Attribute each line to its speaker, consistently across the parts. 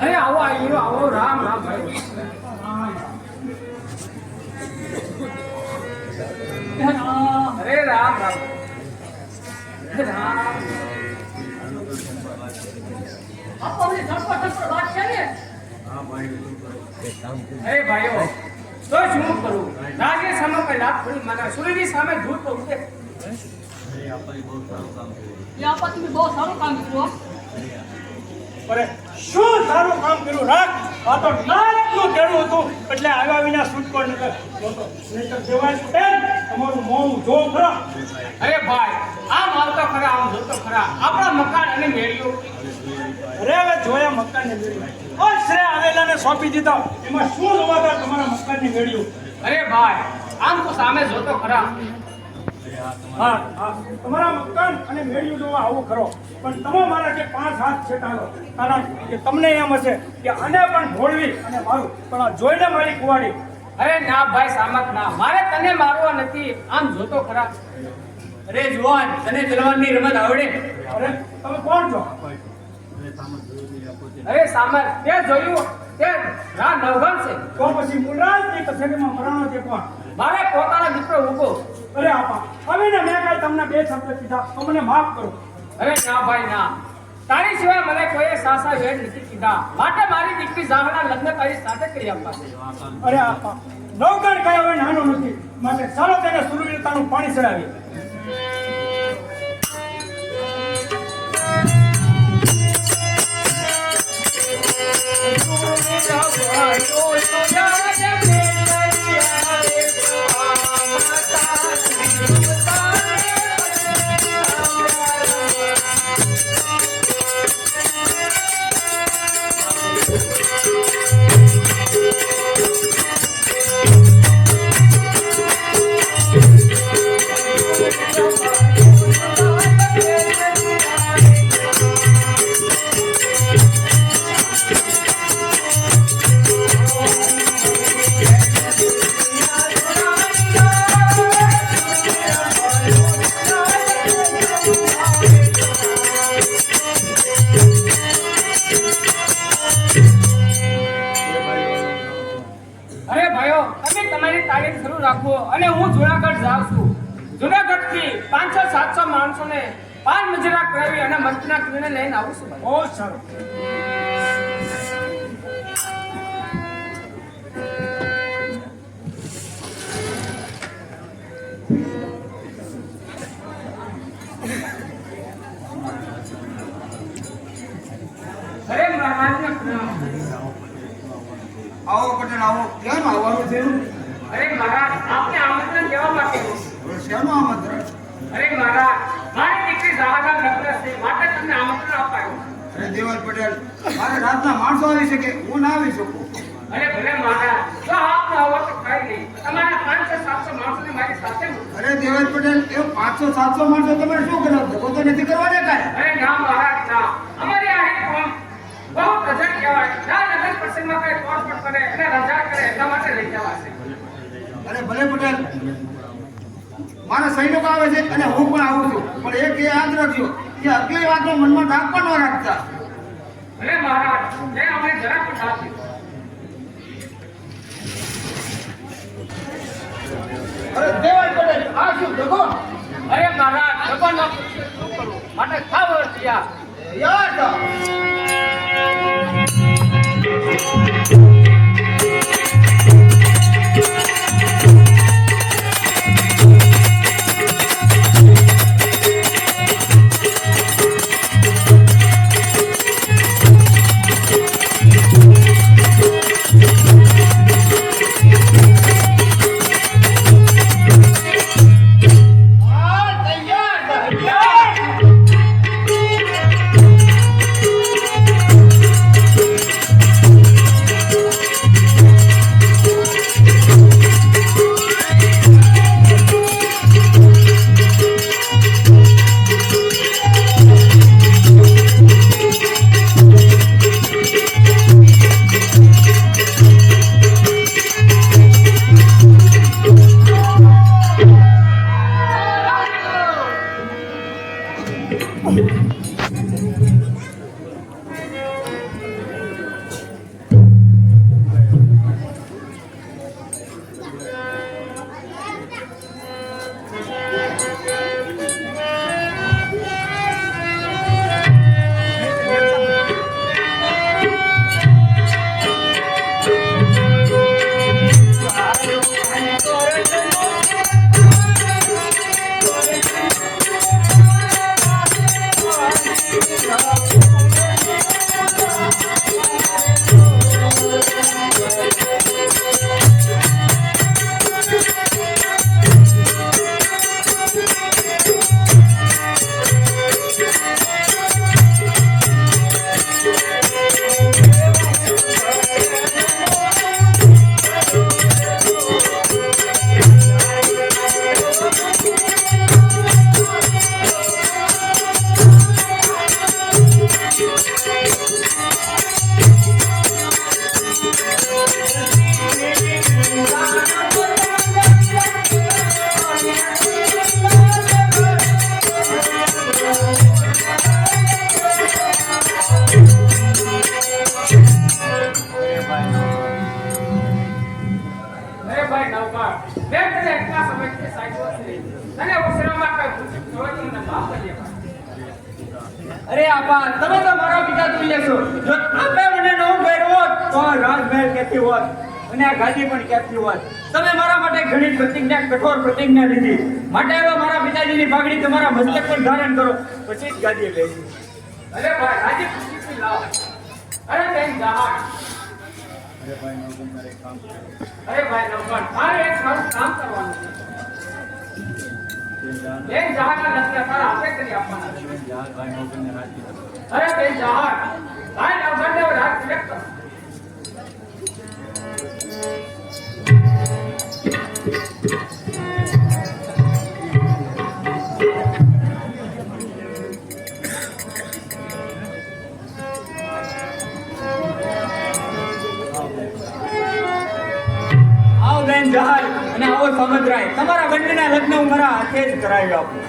Speaker 1: અરે આવો આવ્યો આવો રામ રામ ભાઈ અરે રામ રામ અરે ભાઈઓ તો શું કરું રાજ્ય સામે કઈ લાભ થોડી માના સૂર્યની સામે ધૂળ તો ઉઠે
Speaker 2: તમે બહુ સારું કામ કર્યું
Speaker 3: અરે શું સારું કામ કર્યું રાખ આ તો નાકનું કેળું હતું એટલે આવ્યા વિના છૂટકો નકર નહીતર દેવાય પટેલ તમારું મોં જો ખરા
Speaker 1: અરે ભાઈ આમ આવતો ખરા આમ જોતો ખરા આપણા મકાન અને મેળીઓ
Speaker 3: અરે હવે જોયા મકાન ને મેળ્યું શ્રેય આવેલા ને સોંપી દીધા એમાં શું જોવાતા તમારા મકાન ની મેળ્યું
Speaker 1: અરે ભાઈ આમ તો સામે જોતો ખરા
Speaker 3: હા હા તમારા મકાન અને મેળ્યું જોવા આવું ખરો પણ તમે મારા કે 5 હાથ છેટાડો કારણ કે તમને એમ હશે કે આને પણ ઢોળવી અને મારું પણ આ જોઈને મારી કુવાડી
Speaker 1: અરે ના ભાઈ સામત ના મારે તને મારવા નથી આમ જોતો ખરા અરે જુવાન તને તલવારની રમત આવડે
Speaker 3: અરે તમે કોણ છો
Speaker 1: અરે સામત તે જોયું તે રા નવગણ છે
Speaker 3: તો પછી મુરાજ ની કચેરીમાં મરાણો છે કોણ
Speaker 1: મારે પોતાનો દીકરો ઉભો
Speaker 3: અરે આપા હવે ને મેં કાંઈ તમને 2 શબ્દ કીધા તો મને માફ કરો
Speaker 1: અરે ના ભાઈ ના તારી સિવાય મને કોઈ સાસા વેડ નથી કીધા માટે મારી દીકરી જાહના લગ્ન તારી સાથે કરી આપવા
Speaker 3: અરે આપા નવગણ કયા હોય નાનો નથી માટે ચાલો તેને સુરવીરતાનું પાણી ચડાવીએ
Speaker 1: અને હું જુનાગઢ જાઉં છું જુનાગઢ થી 500-700 માણસોને પાન મજરા કરાવી અને મંત્રીના કરીને લઈને આવું છું
Speaker 3: બહુ સારું
Speaker 1: અરે મહારાજને
Speaker 4: આવો પટેલ આવો કેમ આવવાનું છે
Speaker 1: અરે મહારાજ આપને આમંત્રણ દેવા માટે
Speaker 4: શેનું આમંત્રણ
Speaker 1: અરે મહારાજ મારી દીકરી જાહના લગ્ન છે માટે તમને આમંત્રણ અપાયું
Speaker 4: અરે દેવલ પટેલ મારે રાતના માણસો આવી શકે હું ના આવી શકું
Speaker 1: અરે ભલે મહારાજ જો આપનો આવો તો કઈ નહીં તમારા 500-700 માણસોને મારી સાથે
Speaker 4: અરે દેવલ પટેલ એ 500-700 માણસો તમે શું કરો ધક્કો તો નથી કરવાને કાંઈ
Speaker 1: અરે ના મહારાજ ના અમારી આ એક કોમ બહુ પ્રજા કહેવાય ના નગર પ્રસંગમાં કઈ તોડફોડ કરે અને રજા કરે એટલા માટે લઈ જવાશે
Speaker 4: અરે ભલે પટેલ મારા સૈનિકો આવે છે અને હું પણ આવું છું પણ એક એ યાદ રાખજો કે અગલી વાતનો મનમાં ડાક પણ ન રાખતા
Speaker 1: ભલે મહારાજ એ અમને જરા પણ સાચી
Speaker 4: અરે દેવલ પટેલ આ શું દેખો
Speaker 1: અરે મહારાજ ભગવાનનો શું કરું માટે ખાવ થયા
Speaker 4: યાર
Speaker 1: સંભાળ. મેં તને એટલા સમયથી સાચવ્યો છે. તને ઉછેરમાં કઈ પૂછ્યું તો મને માફ કરી આપો.
Speaker 5: અરે આપા તમે તો મારા પિતા તુલ્ય છો. જો આપે મને ન ઉભેરો હોત તો આ રાજમહેલ ક્યાંથી હોત અને આ ગાદી પણ ક્યાંથી હોત. તમે મારા માટે ઘણી પ્રતિજ્ઞા કઠોર પ્રતિજ્ઞા લીધી. માટે હવે મારા પિતાજીની પાઘડી તમારા મસ્તક પર ધારણ કરો પછી જ ગાદી લેજો.
Speaker 1: અરે ભાઈ રાજી ખુશીથી લાવ. અરે બેન જહાજ. અરે ભાઈ નંબર મારે એક સારું કામ કરવાનું છે. બેન જહાજના રસ્તા તારા હાથે કરી આપવાના છે. અરે બેન જહાજ ભાઈ નવગણને રાજ સિલેક્ટ કરો.
Speaker 5: આવો બેન જહાજ અને આવો સમુદ્રાય તમારા બંનેના લગ્ન હું મારા હાથે જ કરાવી આપું.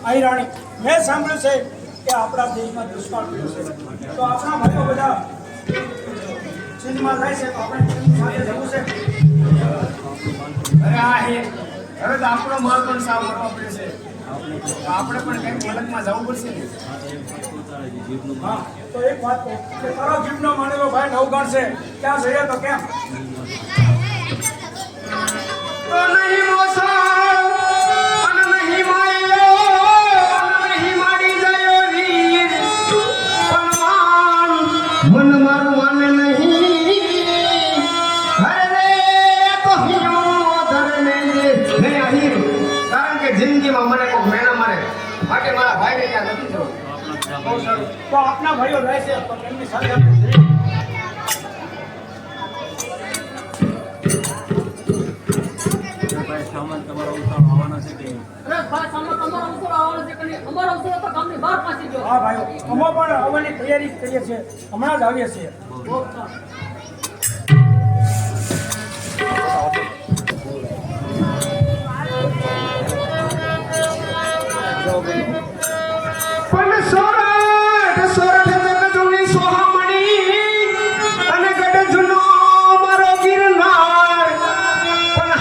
Speaker 3: આઈ રાણી મેં સાંભળ્યું છે કે આપણા દેશમાં દુષ્કાળ પડ્યો છે તો આપણા ભાઈઓ બધા ચીનમાં થાય છે તો આપણે ચીન સાથે જવું છે.
Speaker 4: અરે હા હે હવે તો આપણો માલ પણ સાવ કરવા પડે છે તો આપણે પણ કંઈક મલકમાં જવું પડશે ને.
Speaker 3: હા તો એક વાત કહું કે તારો જીવનો માનેલો ભાઈ નવગણ છે ક્યાં જઈએ તો કેમ
Speaker 4: તો નહીં મોસા અને નહીં માયો નહીં માડી જાય વીર મન મારું માને નહીં હરે તો હિયો ધરને હે આહીર કારણ કે જિંદગીમાં મને કોઈ મેણા મારે માટે મારા ભાઈને ત્યાં નથી જવું.
Speaker 3: બહુ સારું તો આપના ભાઈઓ રહે છે તો એમની સાથે આપણે જઈએ.
Speaker 2: અરે ભાઈ સામે તમારો અવસર આવવાનો છે કે નહીં? અમારો અવસર તો ગામની બહાર પાછી ગયો.
Speaker 3: હા ભાઈઓ અમે પણ આવવાની તૈયારી કરીએ છીએ હમણાં જ આવીએ છીએ.
Speaker 2: બહુ સારું.
Speaker 4: પણ સોરઠ જગતની સોહામણી અને ગઢજનો મારો ગિરનાર પણ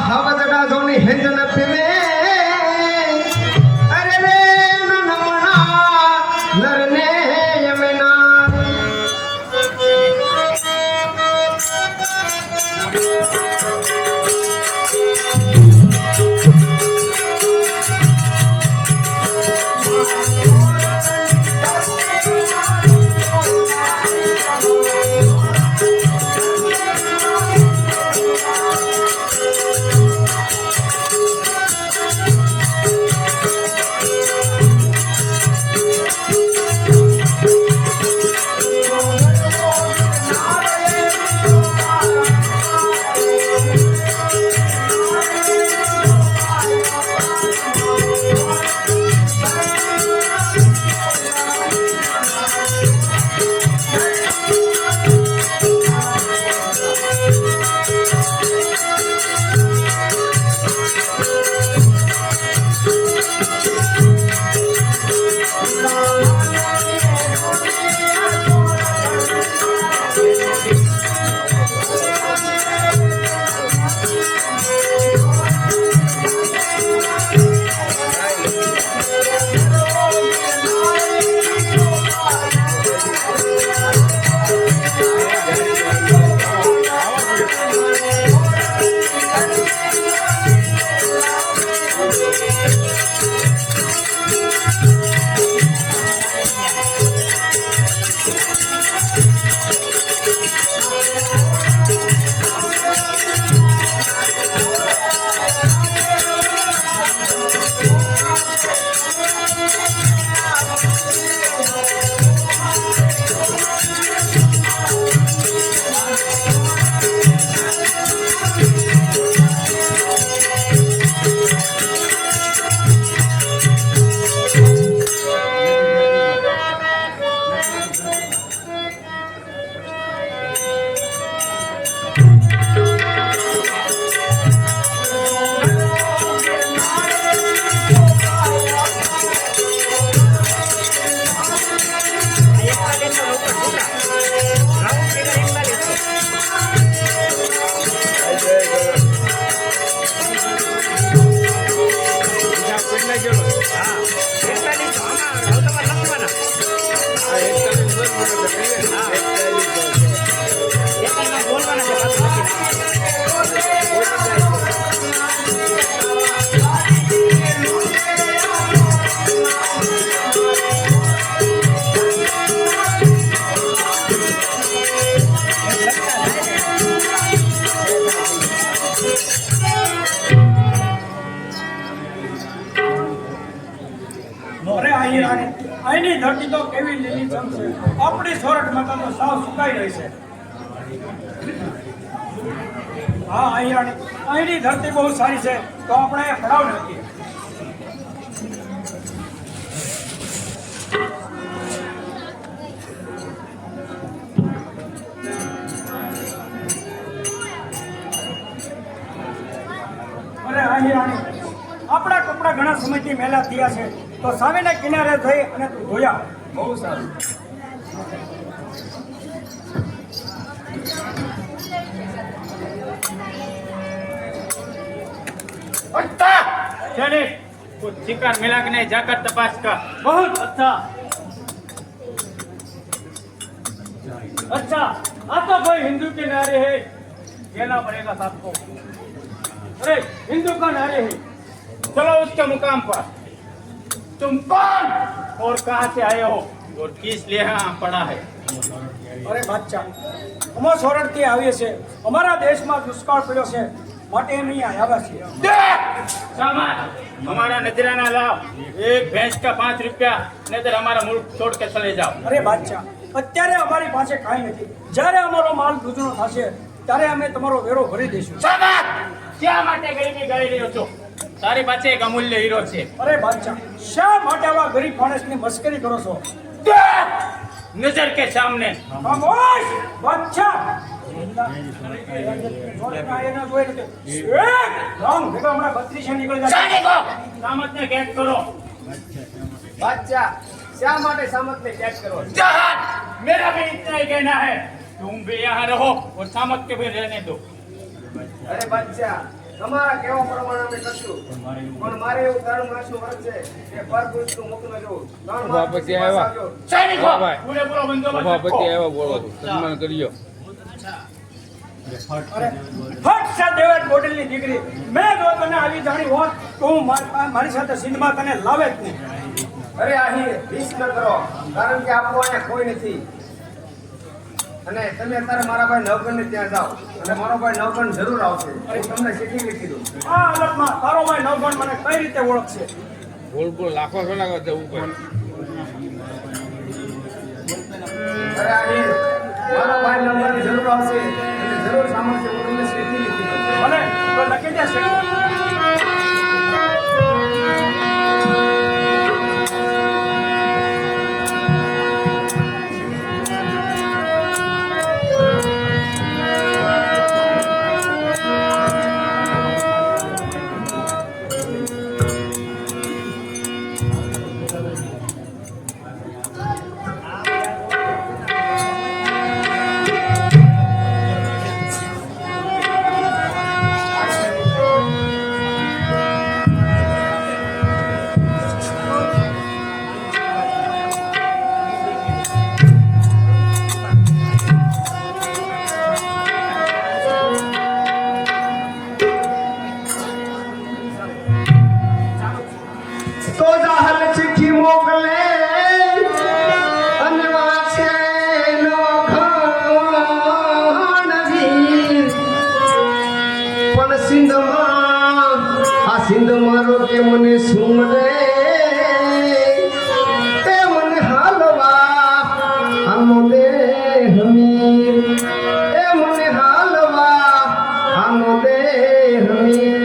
Speaker 4: હવજડા જોની હેંજ ન પીવે અરે રે નમણા નરને યમના
Speaker 3: અહીંની ધરતી તો કેવી લીલીછમ છે, આપણી સોરઠ માતા તો સાવ સુકાઈ રહી છે. હા અહીંની ધરતી બહુ સારી છે, તો આપણે પડાવ નાખીએ. અરે અહીં આપણા કપડા ઘણા સમયથી મેલા થયા છે, તો સામેના કિનારે થઈ અને તું ધોયા.
Speaker 1: બહુ સારું.
Speaker 5: चले कुछ शिकार मिला कि नहीं जाकर तपास कर.
Speaker 3: बहुत अच्छा. अच्छा, आप तो कोई हिंदू के नारे है, कहना पड़ेगा सबको. अरे हिंदू का नारे है.
Speaker 5: चलो उसके मुकाम पर. तुम कौन और कहाँ से आए हो और किस लिए यहाँ पड़ा है?
Speaker 3: અરે બાદશાહ, અમે સોરઠથી આવીએ છીએ. અમારા દેશમાં દુષ્કાળ પડ્યો છે, માટે અમે અહીંયા આવ્યા છીએ.
Speaker 5: सामान हमारा नजराना लाओ. एक भैंस का 5 रुपया, नहीं तो हमारा मुल्क छोड़ के चले जाओ.
Speaker 3: અરે બાદશાહ, અત્યારે અમારી પાસે કાંઈ નથી. જ્યારે અમારો માલ દૂધનો થશે ત્યારે અમે તમારો વેરો ભરી દઈશું.
Speaker 5: सामान क्या માટે ગરીબી ગાળી રહ્યો છો? તારી પાસે એક અમૂલ્ય હીરો છે.
Speaker 3: અરે બાદશાહ, શા માટે આવા ગરીબ માણસની મસ્કરી કરો છો?
Speaker 5: નજર કે સામને.
Speaker 3: ખામોશ બાદશાહ.
Speaker 5: સામતને કેદ કરો.
Speaker 1: બાદશાહ, શા માટે સામતને કેદ કરો?
Speaker 5: जहान मेरा भी इतना ही कहना है. तुम भी यहाँ रहो और सामत के भी रहने दो.
Speaker 1: અરે બાદશાહ, તમારા કેવા પ્રમાણે અમે કરશું, પણ મારે એવું તારું નાશનું વર્ગ છે કે પરપુરુષનું મુખ ન જોવું.
Speaker 6: સભાપતિ આવ્યા.
Speaker 5: સૈનિકો
Speaker 6: ભાઈ.
Speaker 5: પૂરેપૂરો બંદોબસ્ત
Speaker 6: સભાપતિ
Speaker 5: રાખો.
Speaker 6: આવ્યા બોલો તો સન્માન કર્યો.
Speaker 3: અરે ફટ સા દેવત બોડલની દીકરી, મેં જો તને આવી જાણી હોત તો હું મારી સાથે સિંધમાં તને લાવે જ નહીં.
Speaker 1: અરે અહીં વિશ ન કરો, કારણ કે આપણું અહીંયા કોઈ નથી. અને તમે અત્યારે મારા ભાઈ નવગણને ત્યાં જાઓ, અને મારો ભાઈ નવગણ જરૂર આવશે. હું તમને શીખી કીધું.
Speaker 3: આ હાલતમાં તારો ભાઈ નવગણ મને કઈ રીતે ઓળખશે?
Speaker 6: બોલ બોલ લાખો સોના કરતા ઉપર.
Speaker 1: અરે અહીં મારો ભાઈ નવગણની જરૂર આવશે, અને જરૂર સાંભળશે. હું તમને શીખી કીધું.
Speaker 3: ભલે તો લખી દેશે.
Speaker 4: તો જાહલ ચિઠ્ઠી મોકલે અને વાંચે લોખંડ વીર. પણ સિંધમાં આ સિંધ મારો કે મને શું રે તે મને હાલવા આનો દેહ મીર. એ મને હાલવા આનો દેહ મીર.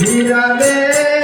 Speaker 4: વીરા વેરા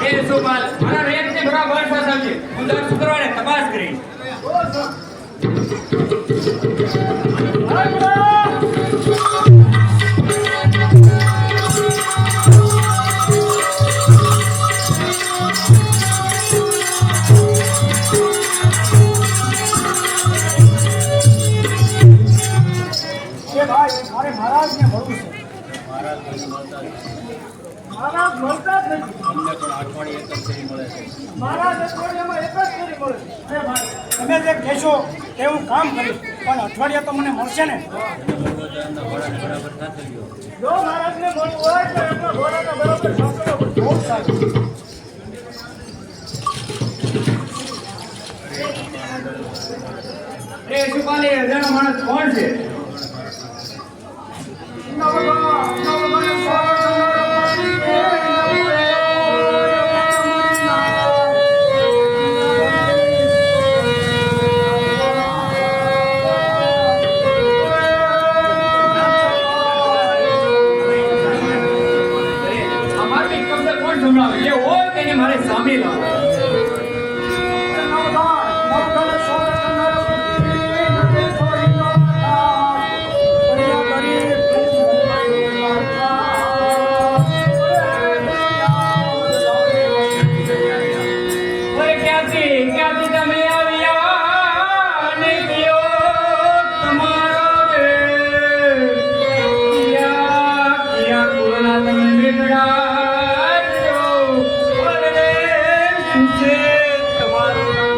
Speaker 5: એ સુપાલ મારા રેટની બરાબર ફસાવજે. હું દર શુક્રવારે તપાસ કરીશ.
Speaker 3: એ ભાઈ મારે મહારાજને મળવું છે. મહારાજ મળતા જ નથી. મહારાજ અઠવાડિયામાં એક જ ફેરી મળે છે. અરે ભાઈ તમે જે કહેશો તે હું કામ કરીશ, પણ અઠવાડિયા તો મને મળશે ને. જો મહારાજને મળવું હોય તો એમના ઘોડાના બરાબર સાંકળો પણ બહુ સારું.
Speaker 5: એ સુપાલ એ અજાણો માણસ કોણ છે? અમારે કંઈક શબ્દ કોણ સંભળાવે? જે હોય તેને મારે સામે લાવો. ઓય ક્યાંથી તમે આવ્યા ને કયો તમારો દેશ? ક્યાં કુળના તમે બેઠા છો? અને શું છે તમારું નામ?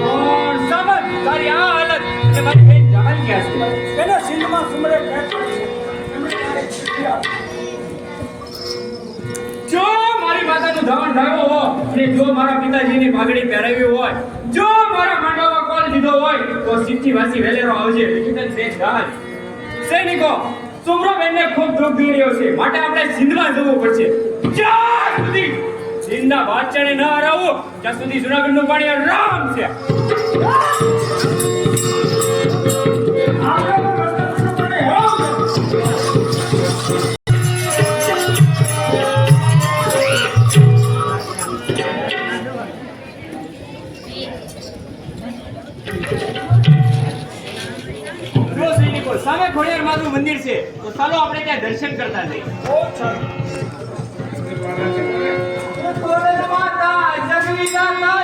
Speaker 5: કોણ સમજ તારી આ હાલત અને મારી બેન જાન ક્યાં છે?
Speaker 3: એને સિંધમાં સુમરે ભેટ કરી છે. એમણે ક્યારેક ચીઠી આપી.
Speaker 5: જો મારી માતાનું ધાવણ ધાવ્યો હોય અને જો મારા પિતાજીની પાઘડી પહેરાવી હોય, જો મારા માંડવામાં કોલ દીધો હોય તો સિદ્ધિ વાસી વેલેરો આવજે. વિકિતન બેન જાન સૈનિકો સુમરો બેનને ખૂબ દુઃખ થઈ રહ્યો છે, માટે આપણે સિંધમાં જવું પડશે. જ્યાં સુધી સિંધના વાચણે ન હરાવું ત્યાં સુધી જુનાગઢનું પાણી આરામ છે.
Speaker 3: આપણે પણ રસ્તે પડે હેરાન છે.
Speaker 5: જો સૈનિકો સામે ખોડિયાર માનું મંદિર છે, તો ચાલો આપણે ત્યાં દર્શન કરતા જઈએ.
Speaker 3: બહુ સારું.
Speaker 5: માતા જગવિદાતા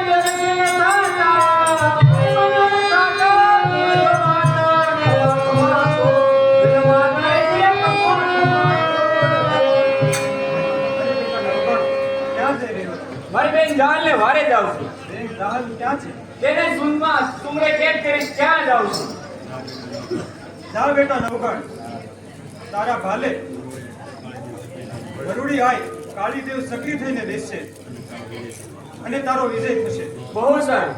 Speaker 3: ક્યાં જઈ રહ્યો છો?
Speaker 5: મારી બેન જાન ને વારે જાઉં છું.
Speaker 3: બેન જહાજ ક્યાં છે?
Speaker 5: તેને સુનમાં સુમરે કેદ કરી ક્યાં જાઉં છું?
Speaker 3: જા બેટા નવગણ, તારા ભાલે ગરુડી આય કાળીદેવ સક્રિય થઈને બેસશે અને તારો વિજય થશે.
Speaker 5: બહુ સારું.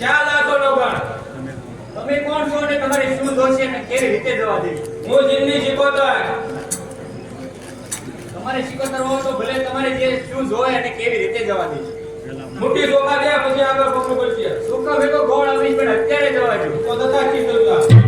Speaker 5: ક્યાં લાગો લોગણ? તમે કોણ છો અને તમારી શું દોષ છે અને કેવી રીતે જવા દેવી? હું જીવની શીખોતર. તમારે શીખોતર હોવો તો ભલે તમારે જે શું જોય અને કેવી રીતે જવા દેવી. મુઠ્ઠી ચોખા દે પછી આગળ પકડવું પડશે. ચોખા ભેગો ગોળ આવી પણ અત્યારે જવા દો તો દતા કી થયું.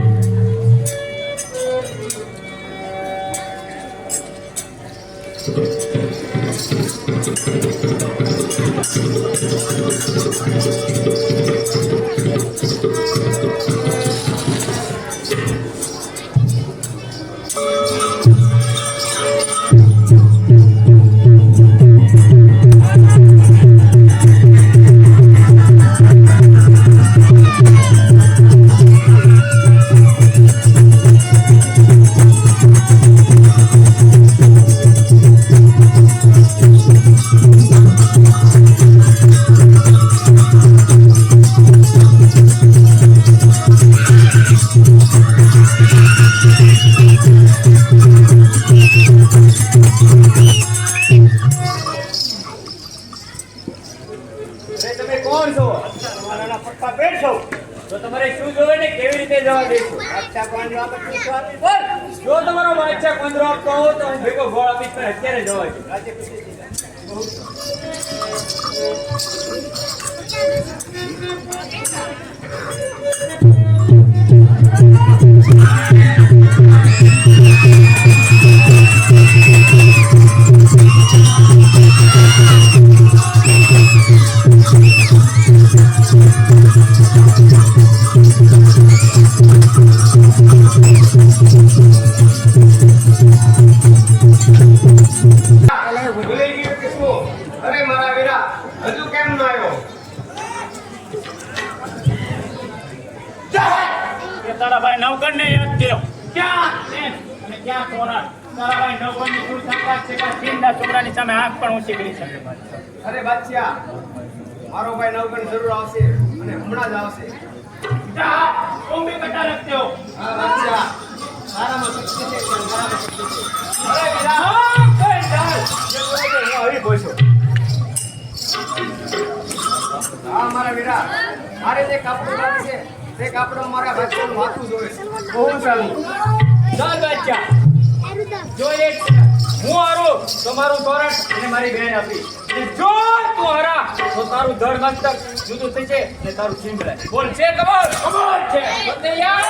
Speaker 5: શું જોવે ને કેવી રીતે જવા દઈશું બોલ જો તમારો બાદશાહ કંદરો આપતો હો તો હું ભેગો ગોળ આપીશ પણ અત્યારે જવા દે
Speaker 4: ભૂલી ગયો કે શું? અરે મારા વીરા હજુ કેમ ન આવ્યો?
Speaker 3: કે તારા ભાઈ નવકણ ને યાદ કર્યો ક્યાં છે અને ક્યાં સોના તારા ભાઈ નવકણ ની શું સંપાદ છે કે ચીનના છોકરાની સામે આંખ પણ ઊંચી કરી શકે
Speaker 1: અરે બાદશાહ મારો ભાઈ નવગણ જરૂર આવશે અને હમણાં જ આવશે
Speaker 3: જા કોમ્બી કટા રખતે હો
Speaker 1: હા બાદશાહ મારામાં શક્તિ છે પણ મારામાં શક્તિ છે અરે વીરા
Speaker 3: હા કઈ ચાલ
Speaker 1: હું આવી બોલ્યો હા મારા વીરા મારે જે કાપડ લાગે છે તે કાપડ મારા બાદશાહનું માથું જોવે છે બહુ સારું
Speaker 5: ચાલ બાદશાહ જો એક હું હારું તો મારું તોરણ અને મારી બહેન આપી અને જો તું હારા તો તારું ધડ મસ્તક જુદું થશે અને તારું સિંગલ બોલ છે કબૂલ છે તો તૈયાર